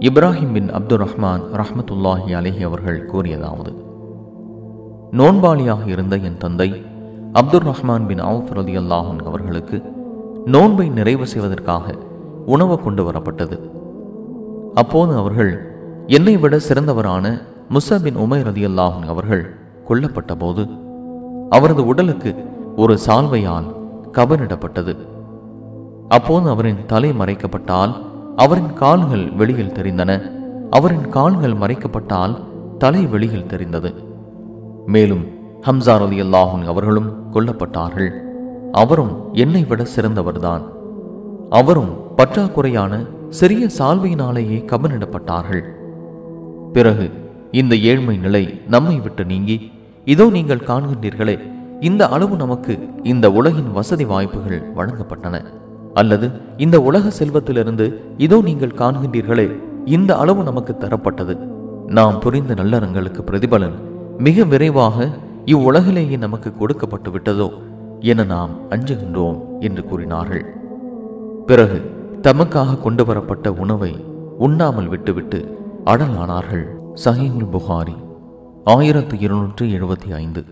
இப்ராஹிம் பின் அப்துல் ரஹ்மான் ரஹ்மத்துல்லாஹி அலைஹி அவர்கள் கூறியதாவது, நோன்பாளியாக இருந்த என் தந்தை அப்துல் ரஹ்மான் பின் அவுஃப் ரலியல்லாஹு அன்ஹு அவர்களுக்கு நோன்பை நிறைவு செய்வதற்காக உணவு கொண்டு வரப்பட்டது. அப்போது அவர்கள் என்னை விட சிறந்தவரான முஸா பின் உமைர் ரலியல்லாஹு அன்ஹு அவர்கள் கொல்லப்பட்ட போது அவரது உடலுக்கு ஒரு சால்வையால் கபனிடப்பட்டது. அப்போது அவரின் தலை மறைக்கப்பட்டால் அவரின் கால்கள் வெளியில் தெரிந்தன, அவரின் கால்கள் மறைக்கப்பட்டால் தலை வெளியில் தெரிந்தது. மேலும் ஹம்சா ரலியல்லாஹு அன்ஹு அவர்களும் கொல்லப்பட்டார்கள். அவரும் என்னை விட சிறந்தவர்தான். அவரும் பற்றாக்குறையான சிறிய சால்வையினாலேயே கபனிடப்பட்டார்கள். பிறகு இந்த ஏழ்மை நிலை நம்மை விட்டு நீங்கி, இதோ நீங்கள் காண்கின்றீர்களே, இந்த அளவு நமக்கு இந்த உலகின் வசதி வாய்ப்புகள் வழங்கப்பட்டன, அல்லது இந்த உலக செல்வத்திலிருந்து இதோ நீங்கள் காண்கின்றீர்களே, இந்த அளவு நமக்கு தரப்பட்டது. நாம் புரிந்த நல்லறங்களுக்கு பிரதிபலன் மிக விரைவாக இவ்வுலகிலேயே நமக்கு கொடுக்கப்பட்டு விட்டதோ என நாம் அஞ்சுகின்றோம் என்று கூறினார்கள். பிறகு தமக்காக கொண்டு வரப்பட்ட உணவை உண்ணாமல் விட்டுவிட்டு அடலானார்கள். சஹீஹுல் புகாரி 1275.